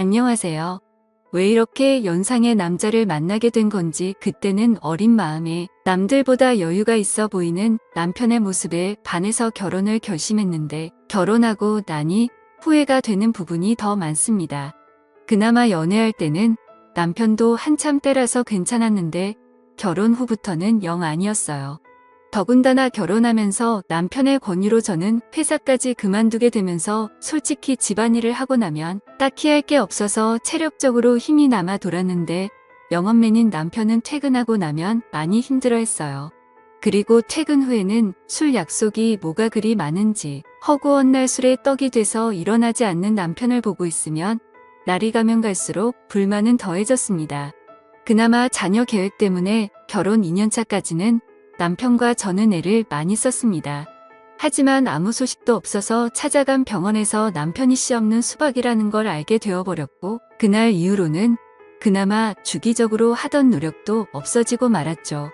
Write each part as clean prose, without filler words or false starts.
안녕하세요. 왜 이렇게 연상의 남자를 만나게 된 건지 그때는 어린 마음에 남들보다 여유가 있어 보이는 남편의 모습에 반해서 결혼을 결심했는데 결혼하고 나니 후회가 되는 부분이 더 많습니다. 그나마 연애할 때는 남편도 한참 때라서 괜찮았는데 결혼 후부터는 영 아니었어요. 더군다나 결혼하면서 남편의 권유로 저는 회사까지 그만두게 되면서 솔직히 집안일을 하고 나면 딱히 할 게 없어서 체력적으로 힘이 남아 돌았는데 영업맨인 남편은 퇴근하고 나면 많이 힘들어했어요. 그리고 퇴근 후에는 술 약속이 뭐가 그리 많은지 허구한 날 술에 떡이 돼서 일어나지 않는 남편을 보고 있으면 날이 가면 갈수록 불만은 더해졌습니다. 그나마 자녀 계획 때문에 결혼 2년차까지는 남편과 저는 애를 많이 썼습니다. 하지만 아무 소식도 없어서 찾아간 병원에서 남편이 씨 없는 수박이라는 걸 알게 되어버렸고 그날 이후로는 그나마 주기적으로 하던 노력도 없어지고 말았죠.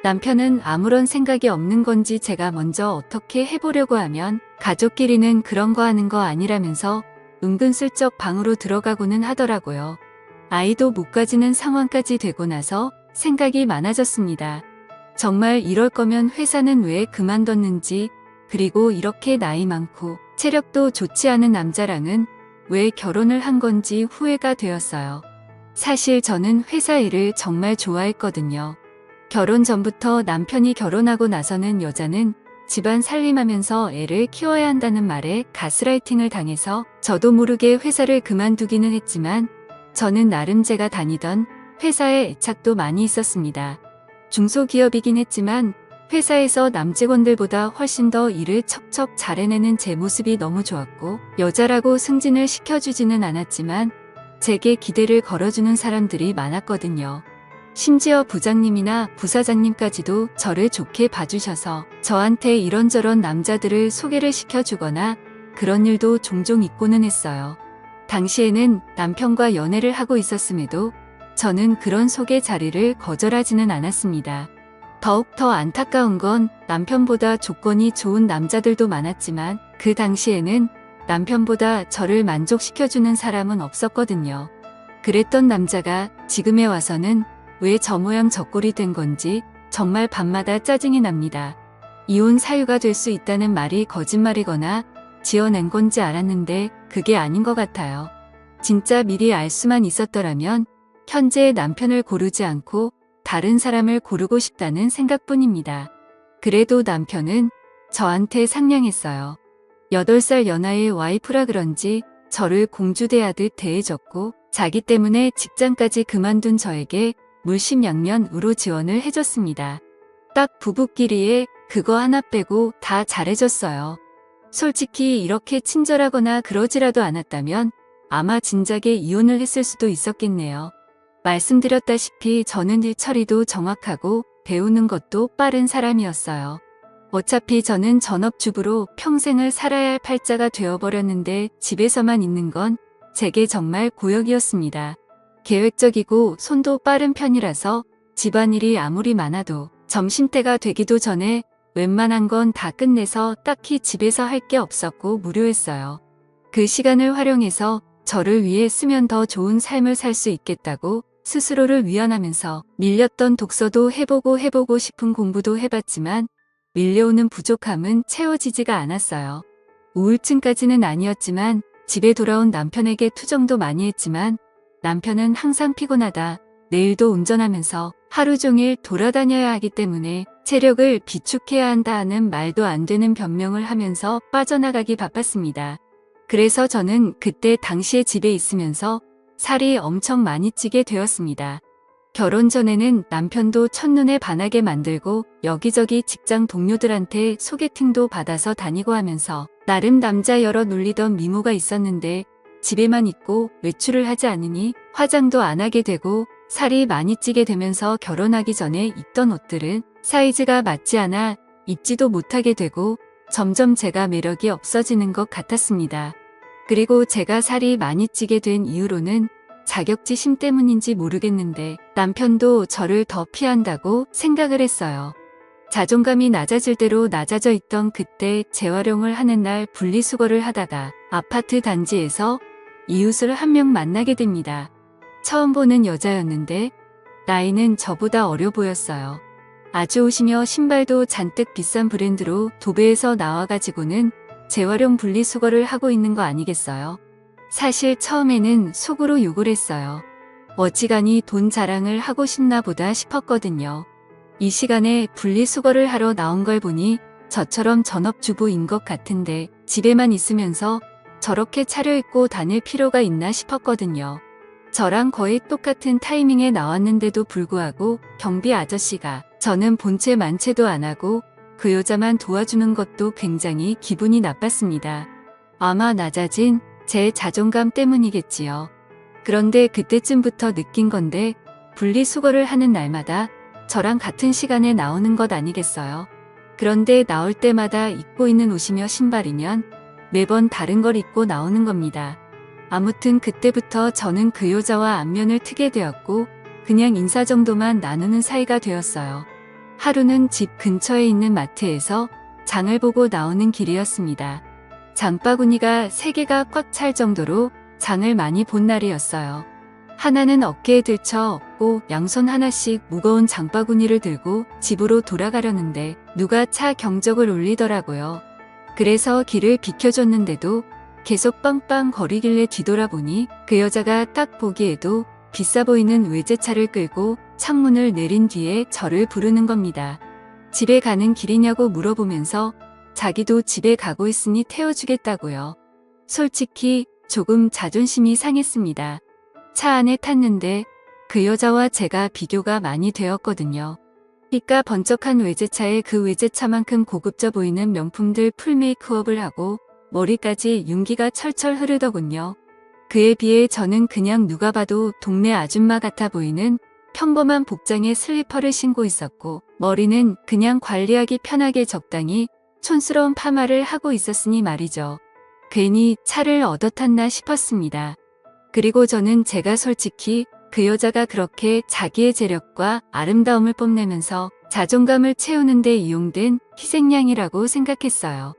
남편은 아무런 생각이 없는 건지 제가 먼저 어떻게 해보려고 하면 가족끼리는 그런 거 하는 거 아니라면서 은근슬쩍 방으로 들어가고는 하더라고요. 아이도 못 가지는 상황까지 되고 나서 생각이 많아졌습니다. 정말 이럴 거면 회사는 왜 그만뒀는지, 그리고 이렇게 나이 많고 체력도 좋지 않은 남자랑은 왜 결혼을 한 건지 후회가 되었어요. 사실 저는 회사 일을 정말 좋아했거든요. 결혼 전부터 남편이 결혼하고 나서는 여자는 집안 살림하면서 애를 키워야 한다는 말에 가스라이팅을 당해서 저도 모르게 회사를 그만두기는 했지만 저는 나름 제가 다니던 회사에 애착도 많이 있었습니다. 중소기업이긴 했지만 회사에서 남직원들보다 훨씬 더 일을 척척 잘해내는 제 모습이 너무 좋았고 여자라고 승진을 시켜주지는 않았지만 제게 기대를 걸어주는 사람들이 많았거든요. 심지어 부장님이나 부사장님까지도 저를 좋게 봐주셔서 저한테 이런저런 남자들을 소개를 시켜주거나 그런 일도 종종 있고는 했어요. 당시에는 남편과 연애를 하고 있었음에도 저는 그런 소개 자리를 거절하지는 않았습니다. 더욱 더 안타까운 건 남편보다 조건이 좋은 남자들도 많았지만 그 당시에는 남편보다 저를 만족시켜주는 사람은 없었거든요. 그랬던 남자가 지금에 와서는 왜 저 모양 저 꼴이 된 건지 정말 밤마다 짜증이 납니다. 이혼 사유가 될 수 있다는 말이 거짓말이거나 지어낸 건지 알았는데 그게 아닌 것 같아요. 진짜 미리 알 수만 있었더라면 현재의 남편을 고르지 않고 다른 사람을 고르고 싶다는 생각뿐입니다. 그래도 남편은 저한테 상냥했어요. 8살 연하의 와이프라 그런지 저를 공주 대하듯 대해줬고 자기 때문에 직장까지 그만둔 저에게 물심양면으로 지원을 해줬습니다. 딱 부부끼리에 그거 하나 빼고 다 잘해줬어요. 솔직히 이렇게 친절하거나 그러지라도 않았다면 아마 진작에 이혼을 했을 수도 있었겠네요. 말씀드렸다시피 저는 일 처리도 정확하고 배우는 것도 빠른 사람이었어요. 어차피 저는 전업주부로 평생을 살아야 할 팔자가 되어버렸는데 집에서만 있는 건 제게 정말 고역이었습니다. 계획적이고 손도 빠른 편이라서 집안일이 아무리 많아도 점심때가 되기도 전에 웬만한 건 다 끝내서 딱히 집에서 할 게 없었고 무료했어요. 그 시간을 활용해서 저를 위해 쓰면 더 좋은 삶을 살 수 있겠다고 스스로를 위안하면서 밀렸던 독서도 해보고 싶은 공부도 해봤지만 밀려오는 부족함은 채워지지가 않았어요. 우울증까지는 아니었지만 집에 돌아온 남편에게 투정도 많이 했지만 남편은 항상 피곤하다, 내일도 운전하면서 하루 종일 돌아다녀야 하기 때문에 체력을 비축해야 한다는 말도 안 되는 변명을 하면서 빠져나가기 바빴습니다. 그래서 저는 그때 당시에 집에 있으면서 살이 엄청 많이 찌게 되었습니다. 결혼 전에는 남편도 첫눈에 반하게 만들고 여기저기 직장 동료들한테 소개팅도 받아서 다니고 하면서 나름 남자 여러 놀리던 미모가 있었는데 집에만 있고 외출을 하지 않으니 화장도 안 하게 되고 살이 많이 찌게 되면서 결혼하기 전에 입던 옷들은 사이즈가 맞지 않아 입지도 못하게 되고 점점 제가 매력이 없어지는 것 같았습니다. 그리고 제가 살이 많이 찌게 된 이유로는 자격지심 때문인지 모르겠는데 남편도 저를 더 피한다고 생각을 했어요. 자존감이 낮아질 대로 낮아져 있던 그때 재활용을 하는 날 분리수거를 하다가 아파트 단지에서 이웃을 한 명 만나게 됩니다. 처음 보는 여자였는데 나이는 저보다 어려 보였어요. 아주 옷이며 신발도 잔뜩 비싼 브랜드로 도배해서 나와가지고는 재활용 분리수거를 하고 있는 거 아니겠어요? 사실 처음에는 속으로 욕을 했어요. 어지간히 돈 자랑을 하고 싶나 보다 싶었거든요. 이 시간에 분리수거를 하러 나온 걸 보니 저처럼 전업주부인 것 같은데 집에만 있으면서 저렇게 차려입고 다닐 필요가 있나 싶었거든요. 저랑 거의 똑같은 타이밍에 나왔는데도 불구하고 경비 아저씨가 저는 본체 만체도 안 하고 그 여자만 도와주는 것도 굉장히 기분이 나빴습니다. 아마 낮아진 제 자존감 때문이겠지요. 그런데 그때쯤부터 느낀 건데 분리수거를 하는 날마다 저랑 같은 시간에 나오는 것 아니겠어요? 그런데 나올 때마다 입고 있는 옷이며 신발이면 매번 다른 걸 입고 나오는 겁니다. 아무튼 그때부터 저는 그 여자와 안면을 트게 되었고 그냥 인사 정도만 나누는 사이가 되었어요. 하루는 집 근처에 있는 마트에서 장을 보고 나오는 길이었습니다. 장바구니가 3개가 꽉 찰 정도로 장을 많이 본 날이었어요. 하나는 어깨에 들쳐 업고 양손 하나씩 무거운 장바구니를 들고 집으로 돌아가려는데 누가 차 경적을 울리더라고요. 그래서 길을 비켜줬는데도 계속 빵빵 거리길래 뒤돌아보니 그 여자가 딱 보기에도 비싸 보이는 외제차를 끌고 창문을 내린 뒤에 저를 부르는 겁니다. 집에 가는 길이냐고 물어보면서 자기도 집에 가고 있으니 태워주겠다고요. 솔직히 조금 자존심이 상했습니다. 차 안에 탔는데 그 여자와 제가 비교가 많이 되었거든요. 빛가 번쩍한 외제차에 그 외제차만큼 고급져 보이는 명품들 풀 메이크업을 하고 머리까지 윤기가 철철 흐르더군요. 그에 비해 저는 그냥 누가 봐도 동네 아줌마 같아 보이는 평범한 복장의 슬리퍼를 신고 있었고 머리는 그냥 관리하기 편하게 적당히 촌스러운 파마를 하고 있었으니 말이죠. 괜히 차를 얻어 탔나 싶었습니다. 그리고 저는 제가 솔직히 그 여자가 그렇게 자기의 재력과 아름다움을 뽐내면서 자존감을 채우는 데 이용된 희생양이라고 생각했어요.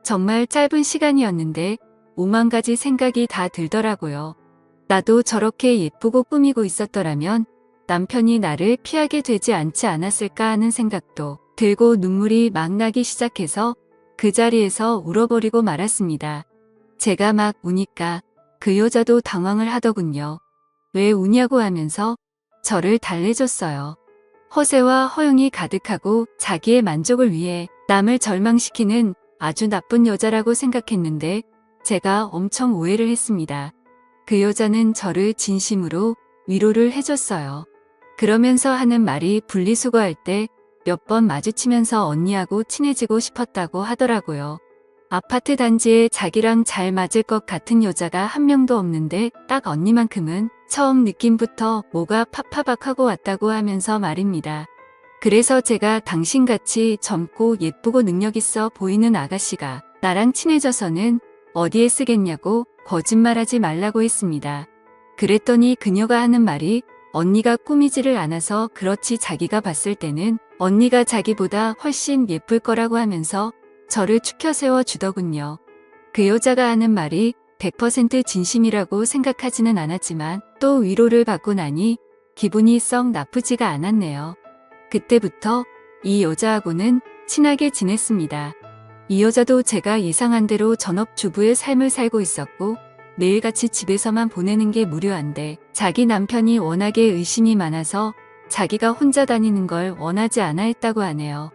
정말 짧은 시간이었는데 5만 가지 생각이 다 들더라고요. 나도 저렇게 예쁘고 꾸미고 있었더라면 남편이 나를 피하게 되지 않지 않았을까 하는 생각도 들고 눈물이 막 나기 시작해서 그 자리에서 울어버리고 말았습니다. 제가 막 우니까 그 여자도 당황을 하더군요. 왜 우냐고 하면서 저를 달래줬어요. 허세와 허용이 가득하고 자기의 만족을 위해 남을 절망시키는 아주 나쁜 여자라고 생각했는데 제가 엄청 오해를 했습니다. 그 여자는 저를 진심으로 위로를 해줬어요. 그러면서 하는 말이 분리수거할 때 몇 번 마주치면서 언니하고 친해지고 싶었다고 하더라고요. 아파트 단지에 자기랑 잘 맞을 것 같은 여자가 한 명도 없는데 딱 언니만큼은 처음 느낌부터 뭐가 팍팍하고 왔다고 하면서 말입니다. 그래서 제가 당신같이 젊고 예쁘고 능력있어 보이는 아가씨가 나랑 친해져서는 어디에 쓰겠냐고 거짓말하지 말라고 했습니다. 그랬더니 그녀가 하는 말이 언니가 꾸미지를 않아서 그렇지 자기가 봤을 때는 언니가 자기보다 훨씬 예쁠 거라고 하면서 저를 추켜 세워주더군요. 그 여자가 하는 말이 100% 진심이라고 생각하지는 않았지만 또 위로를 받고 나니 기분이 썩 나쁘지가 않았네요. 그때부터 이 여자하고는 친하게 지냈습니다. 이 여자도 제가 예상한 대로 전업주부의 삶을 살고 있었고 매일같이 집에서만 보내는 게 무료한데 자기 남편이 워낙에 의심이 많아서 자기가 혼자 다니는 걸 원하지 않아 했다고 하네요.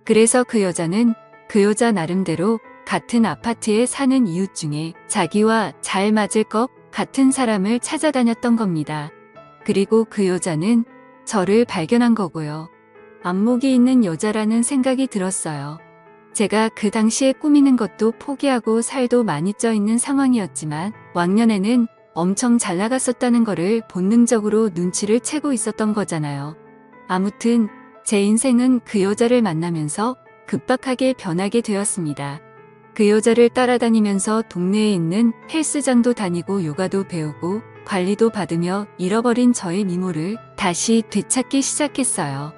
그래서 그 여자는 그 여자 나름대로 같은 아파트에 사는 이웃 중에 자기와 잘 맞을 것 같은 사람을 찾아다녔던 겁니다. 그리고 그 여자는 저를 발견한 거고요. 안목이 있는 여자라는 생각이 들었어요. 제가 그 당시에 꾸미는 것도 포기하고 살도 많이 쪄 있는 상황이었지만 왕년에는 엄청 잘 나갔었다는 거를 본능적으로 눈치를 채고 있었던 거잖아요. 아무튼 제 인생은 그 여자를 만나면서 급박하게 변하게 되었습니다. 그 여자를 따라다니면서 동네에 있는 헬스장도 다니고 요가도 배우고 관리도 받으며 잃어버린 저의 미모를 다시 되찾기 시작했어요.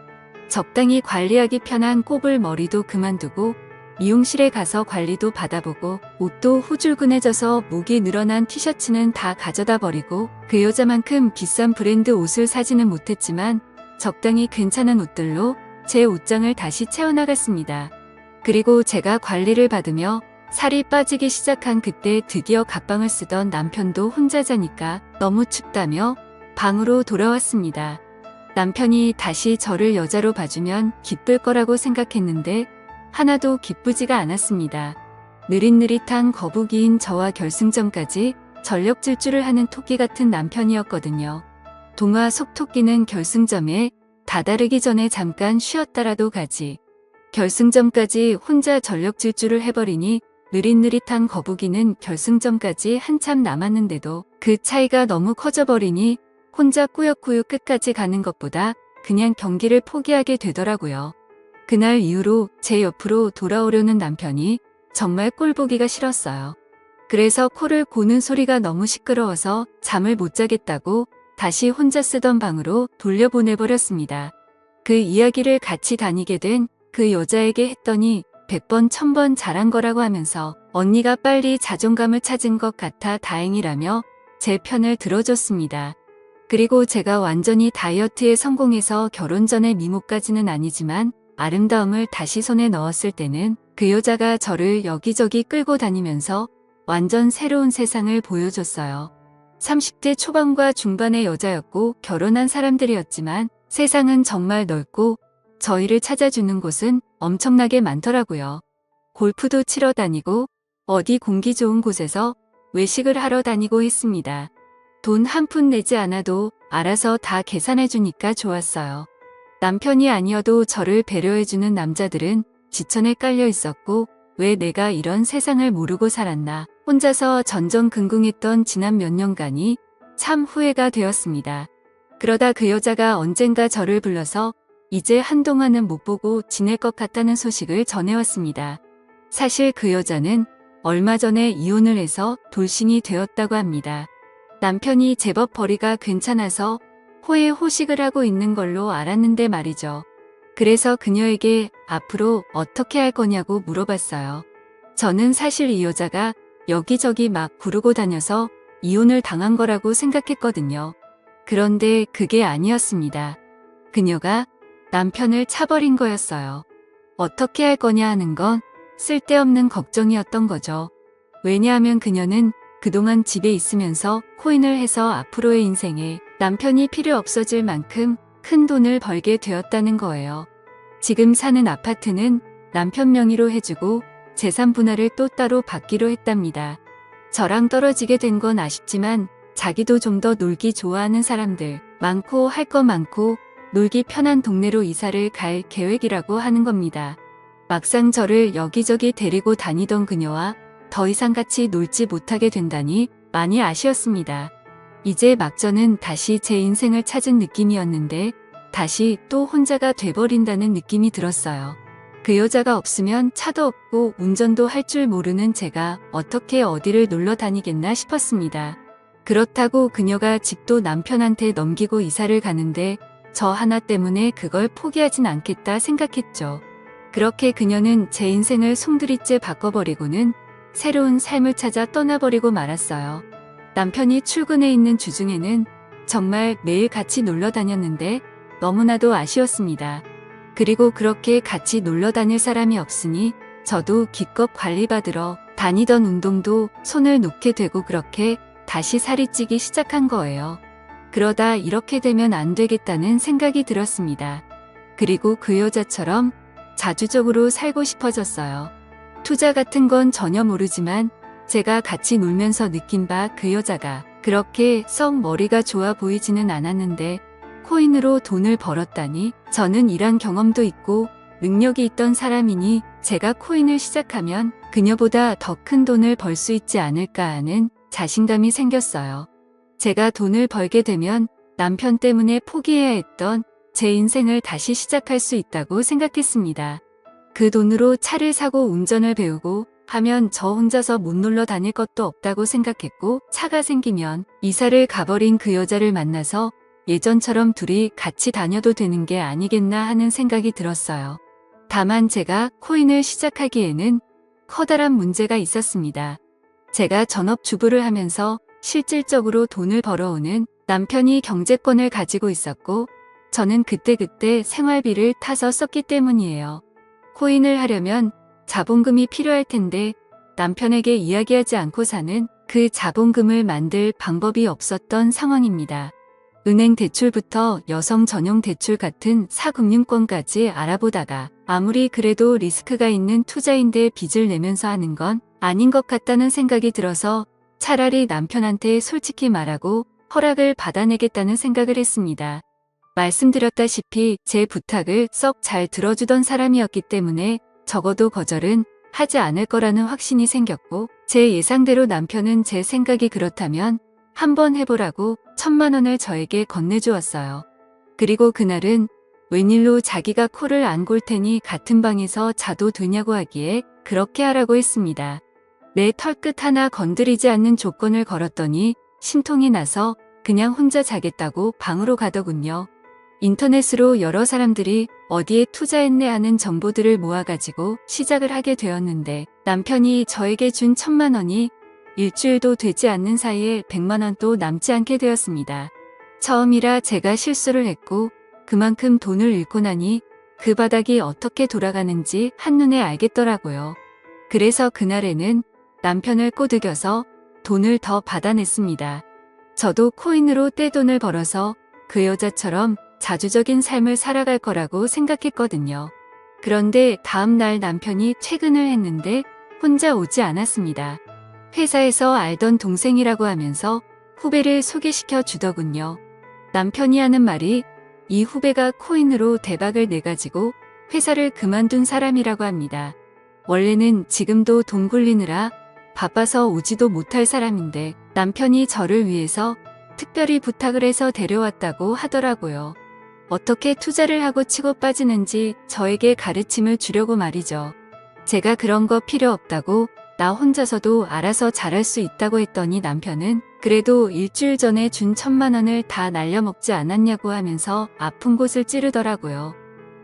적당히 관리하기 편한 꼽을 머리도 그만두고 미용실에 가서 관리도 받아보고 옷도 후줄근해져서 목이 늘어난 티셔츠는 다 가져다 버리고 그 여자만큼 비싼 브랜드 옷을 사지는 못했지만 적당히 괜찮은 옷들로 제 옷장을 다시 채워나갔습니다. 그리고 제가 관리를 받으며 살이 빠지기 시작한 그때 드디어 갑방을 쓰던 남편도 혼자 자니까 너무 춥다며 방으로 돌아왔습니다. 남편이 다시 저를 여자로 봐주면 기쁠 거라고 생각했는데 하나도 기쁘지가 않았습니다. 느릿느릿한 거북이인 저와 결승전까지 전력 질주를 하는 토끼 같은 남편이었거든요. 동화 속 토끼는 결승점에 다다르기 전에 잠깐 쉬었다라도 가지. 결승점까지 혼자 전력 질주를 해버리니 느릿느릿한 거북이는 결승점까지 한참 남았는데도 그 차이가 너무 커져버리니 혼자 꾸역꾸역 끝까지 가는 것보다 그냥 경기를 포기하게 되더라고요. 그날 이후로 제 옆으로 돌아오려는 남편이 정말 꼴보기가 싫었어요. 그래서 코를 고는 소리가 너무 시끄러워서 잠을 못 자겠다고 다시 혼자 쓰던 방으로 돌려보내버렸습니다. 그 이야기를 같이 다니게 된 그 여자에게 했더니 100번 1000번 잘한 거라고 하면서 언니가 빨리 자존감을 찾은 것 같아 다행이라며 제 편을 들어줬습니다. 그리고 제가 완전히 다이어트에 성공해서 결혼 전에 미모까지는 아니지만 아름다움을 다시 손에 넣었을 때는 그 여자가 저를 여기저기 끌고 다니면서 완전 새로운 세상을 보여줬어요. 30대 초반과 중반의 여자였고 결혼한 사람들이었지만 세상은 정말 넓고 저희를 찾아주는 곳은 엄청나게 많더라고요. 골프도 치러 다니고 어디 공기 좋은 곳에서 외식을 하러 다니고 했습니다. 돈 한 푼 내지 않아도 알아서 다 계산해주니까 좋았어요. 남편이 아니어도 저를 배려해주는 남자들은 지천에 깔려 있었고 왜 내가 이런 세상을 모르고 살았나 혼자서 전전긍긍했던 지난 몇 년간이 참 후회가 되었습니다. 그러다 그 여자가 언젠가 저를 불러서 이제 한동안은 못 보고 지낼 것 같다는 소식을 전해왔습니다. 사실 그 여자는 얼마 전에 이혼을 해서 돌싱이 되었다고 합니다. 남편이 제법 벌이가 괜찮아서 호의호식을 하고 있는 걸로 알았는데 말이죠. 그래서 그녀에게 앞으로 어떻게 할 거냐고 물어봤어요. 저는 사실 이 여자가 여기저기 막 구르고 다녀서 이혼을 당한 거라고 생각했거든요. 그런데 그게 아니었습니다. 그녀가 남편을 차버린 거였어요. 어떻게 할 거냐 하는 건 쓸데없는 걱정이었던 거죠. 왜냐하면 그녀는 그동안 집에 있으면서 코인을 해서 앞으로의 인생에 남편이 필요 없어질 만큼 큰 돈을 벌게 되었다는 거예요. 지금 사는 아파트는 남편 명의로 해주고 재산 분할을 또 따로 받기로 했답니다. 저랑 떨어지게 된 건 아쉽지만 자기도 좀 더 놀기 좋아하는 사람들 많고 할 거 많고 놀기 편한 동네로 이사를 갈 계획이라고 하는 겁니다. 막상 저를 여기저기 데리고 다니던 그녀와 더 이상 같이 놀지 못하게 된다니 많이 아쉬웠습니다. 이제 막 저는 다시 제 인생을 찾은 느낌이었는데 다시 또 혼자가 돼버린다는 느낌이 들었어요. 그 여자가 없으면 차도 없고 운전도 할 줄 모르는 제가 어떻게 어디를 놀러 다니겠나 싶었습니다. 그렇다고 그녀가 집도 남편한테 넘기고 이사를 가는데 저 하나 때문에 그걸 포기하진 않겠다 생각했죠. 그렇게 그녀는 제 인생을 송두리째 바꿔버리고는 새로운 삶을 찾아 떠나버리고 말았어요. 남편이 출근해 있는 주중에는 정말 매일 같이 놀러 다녔는데 너무나도 아쉬웠습니다. 그리고 그렇게 같이 놀러 다닐 사람이 없으니 저도 기껏 관리받으러 다니던 운동도 손을 놓게 되고 그렇게 다시 살이 찌기 시작한 거예요. 그러다 이렇게 되면 안 되겠다는 생각이 들었습니다. 그리고 그 여자처럼 자주적으로 살고 싶어졌어요. 투자 같은 건 전혀 모르지만 제가 같이 놀면서 느낀 바 그 여자가 그렇게 썩 머리가 좋아 보이지는 않았는데 코인으로 돈을 벌었다니 저는 일한 경험도 있고 능력이 있던 사람이니 제가 코인을 시작하면 그녀보다 더 큰 돈을 벌 수 있지 않을까 하는 자신감이 생겼어요. 제가 돈을 벌게 되면 남편 때문에 포기해야 했던 제 인생을 다시 시작할 수 있다고 생각했습니다. 그 돈으로 차를 사고 운전을 배우고 하면 저 혼자서 못 놀러 다닐 것도 없다고 생각했고 차가 생기면 이사를 가버린 그 여자를 만나서 예전처럼 둘이 같이 다녀도 되는 게 아니겠나 하는 생각이 들었어요. 다만 제가 코인을 시작하기에는 커다란 문제가 있었습니다. 제가 전업주부를 하면서 실질적으로 돈을 벌어오는 남편이 경제권을 가지고 있었고 저는 그때그때 생활비를 타서 썼기 때문이에요. 코인을 하려면 자본금이 필요할 텐데 남편에게 이야기하지 않고 사는 그 자본금을 만들 방법이 없었던 상황입니다. 은행 대출부터 여성 전용 대출 같은 사금융권까지 알아보다가 아무리 그래도 리스크가 있는 투자인데 빚을 내면서 하는 건 아닌 것 같다는 생각이 들어서 차라리 남편한테 솔직히 말하고 허락을 받아내겠다는 생각을 했습니다. 말씀드렸다시피 제 부탁을 썩 잘 들어주던 사람이었기 때문에 적어도 거절은 하지 않을 거라는 확신이 생겼고 제 예상대로 남편은 제 생각이 그렇다면 한번 해보라고 1,000만 원을 저에게 건네주었어요. 그리고 그날은 웬일로 자기가 코를 안 골 테니 같은 방에서 자도 되냐고 하기에 그렇게 하라고 했습니다. 내 털끝 하나 건드리지 않는 조건을 걸었더니 심통이 나서 그냥 혼자 자겠다고 방으로 가더군요. 인터넷으로 여러 사람들이 어디에 투자했네 하는 정보들을 모아가지고 시작을 하게 되었는데 남편이 저에게 준 1,000만 원이 일주일도 되지 않는 사이에 100만 원도 남지 않게 되었습니다. 처음이라 제가 실수를 했고 그만큼 돈을 잃고 나니 그 바닥이 어떻게 돌아가는지 한눈에 알겠더라고요. 그래서 그날에는 남편을 꼬드겨서 돈을 더 받아냈습니다. 저도 코인으로 떼돈을 벌어서 그 여자처럼 자주적인 삶을 살아갈 거라고 생각했거든요. 그런데 다음 날 남편이 퇴근을 했는데 혼자 오지 않았습니다. 회사에서 알던 동생이라고 하면서 후배를 소개시켜 주더군요. 남편이 하는 말이 이 후배가 코인으로 대박을 내가지고 회사를 그만둔 사람이라고 합니다. 원래는 지금도 돈 굴리느라 바빠서 오지도 못할 사람인데 남편이 저를 위해서 특별히 부탁을 해서 데려왔다고 하더라고요. 어떻게 투자를 하고 치고 빠지는지 저에게 가르침을 주려고 말이죠. 제가 그런 거 필요 없다고 나 혼자서도 알아서 잘할 수 있다고 했더니 남편은 그래도 일주일 전에 준 1,000만 원을 다 날려먹지 않았냐고 하면서 아픈 곳을 찌르더라고요.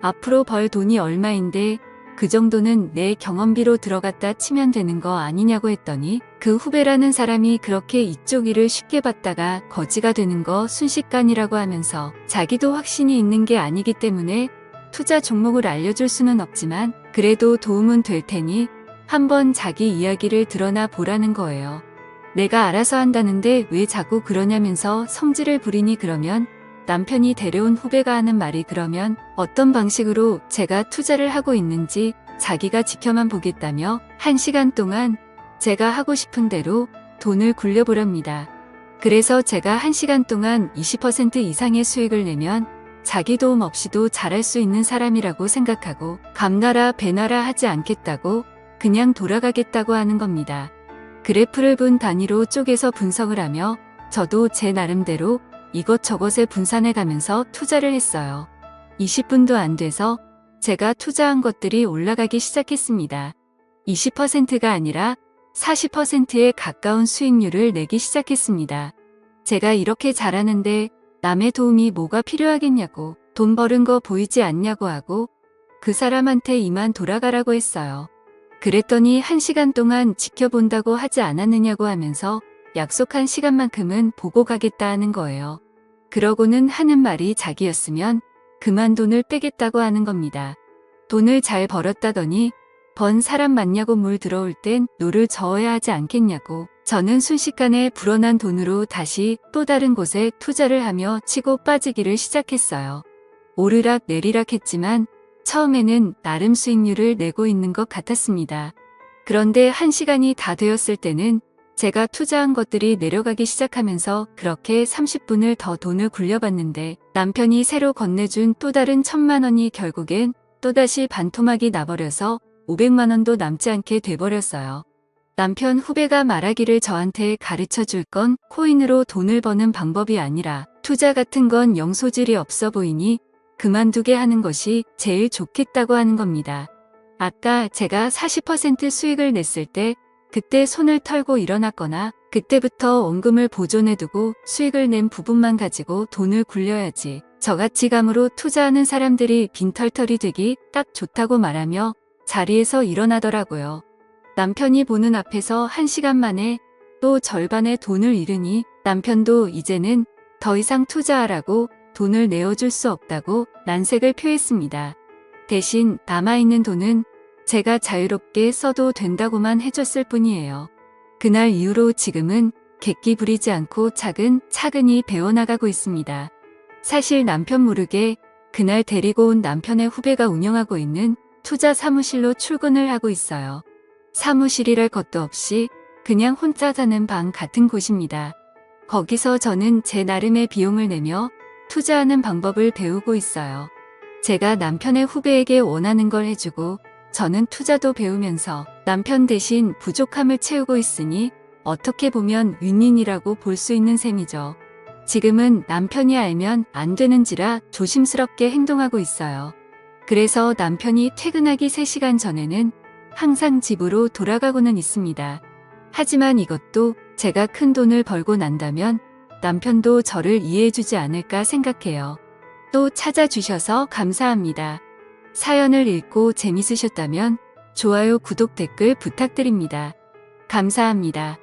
앞으로 벌 돈이 얼마인데 그 정도는 내 경험비로 들어갔다 치면 되는 거 아니냐고 했더니 그 후배라는 사람이 그렇게 이쪽 일을 쉽게 받다가 거지가 되는 거 순식간이라고 하면서 자기도 확신이 있는 게 아니기 때문에 투자 종목을 알려줄 수는 없지만 그래도 도움은 될 테니 한번 자기 이야기를 드러나 보라는 거예요. 내가 알아서 한다는데 왜 자꾸 그러냐면서 성질을 부리니 그러면 남편이 데려온 후배가 하는 말이 그러면 어떤 방식으로 제가 투자를 하고 있는지 자기가 지켜만 보겠다며 1시간 동안 제가 하고 싶은 대로 돈을 굴려보랍니다. 그래서 제가 1시간 동안 20% 이상의 수익을 내면 자기 도움 없이도 잘할 수 있는 사람이라고 생각하고 감나라 배나라 하지 않겠다고 그냥 돌아가겠다고 하는 겁니다. 그래프를 분 단위로 쪼개서 분석을 하며 저도 제 나름대로 이것저것에 분산해 가면서 투자를 했어요. 20분도 안 돼서 제가 투자한 것들이 올라가기 시작했습니다. 20%가 아니라 40%에 가까운 수익률을 내기 시작했습니다. 제가 이렇게 잘하는데 남의 도움이 뭐가 필요하겠냐고 돈 버는 거 보이지 않냐고 하고 그 사람한테 이만 돌아가라고 했어요. 그랬더니 1시간 동안 지켜본다고 하지 않았느냐고 하면서 약속한 시간만큼은 보고 가겠다 하는 거예요. 그러고는 하는 말이 자기였으면 그만 돈을 빼겠다고 하는 겁니다. 돈을 잘 벌었다더니 번 사람 맞냐고 물 들어올 땐 노를 저어야 하지 않겠냐고 저는 순식간에 불어난 돈으로 다시 또 다른 곳에 투자를 하며 치고 빠지기를 시작했어요. 오르락 내리락 했지만 처음에는 나름 수익률을 내고 있는 것 같았습니다. 그런데 1시간이 다 되었을 때는 제가 투자한 것들이 내려가기 시작하면서 그렇게 30분을 더 돈을 굴려봤는데 남편이 새로 건네준 또 다른 1,000만 원이 결국엔 또다시 반토막이 나버려서 500만 원도 남지 않게 돼버렸어요. 남편 후배가 말하기를 저한테 가르쳐 줄 건 코인으로 돈을 버는 방법이 아니라 투자 같은 건 영 소질이 없어 보이니 그만두게 하는 것이 제일 좋겠다고 하는 겁니다. 아까 제가 40% 수익을 냈을 때 그때 손을 털고 일어났거나 그때부터 원금을 보존해두고 수익을 낸 부분만 가지고 돈을 굴려야지. 저같이 감으로 투자하는 사람들이 빈털털이 되기 딱 좋다고 말하며 자리에서 일어나더라고요. 남편이 보는 앞에서 1시간 만에 또 절반의 돈을 잃으니 남편도 이제는 더 이상 투자하라고 돈을 내어줄 수 없다고 난색을 표했습니다. 대신 남아있는 돈은 제가 자유롭게 써도 된다고만 해줬을 뿐이에요. 그날 이후로 지금은 객기 부리지 않고 차근히 배워나가고 있습니다. 사실 남편 모르게 그날 데리고 온 남편의 후배가 운영하고 있는 투자 사무실로 출근을 하고 있어요. 사무실이랄 것도 없이 그냥 혼자 자는 방 같은 곳입니다. 거기서 저는 제 나름의 비용을 내며 투자하는 방법을 배우고 있어요. 제가 남편의 후배에게 원하는 걸 해주고 저는 투자도 배우면서 남편 대신 부족함을 채우고 있으니 어떻게 보면 윈윈이라고 볼 수 있는 셈이죠. 지금은 남편이 알면 안 되는지라 조심스럽게 행동하고 있어요. 그래서 남편이 퇴근하기 3시간 전에는 항상 집으로 돌아가고는 있습니다. 하지만 이것도 제가 큰 돈을 벌고 난다면 남편도 저를 이해해주지 않을까 생각해요. 또 찾아주셔서 감사합니다. 사연을 읽고 재밌으셨다면 좋아요, 구독, 댓글 부탁드립니다. 감사합니다.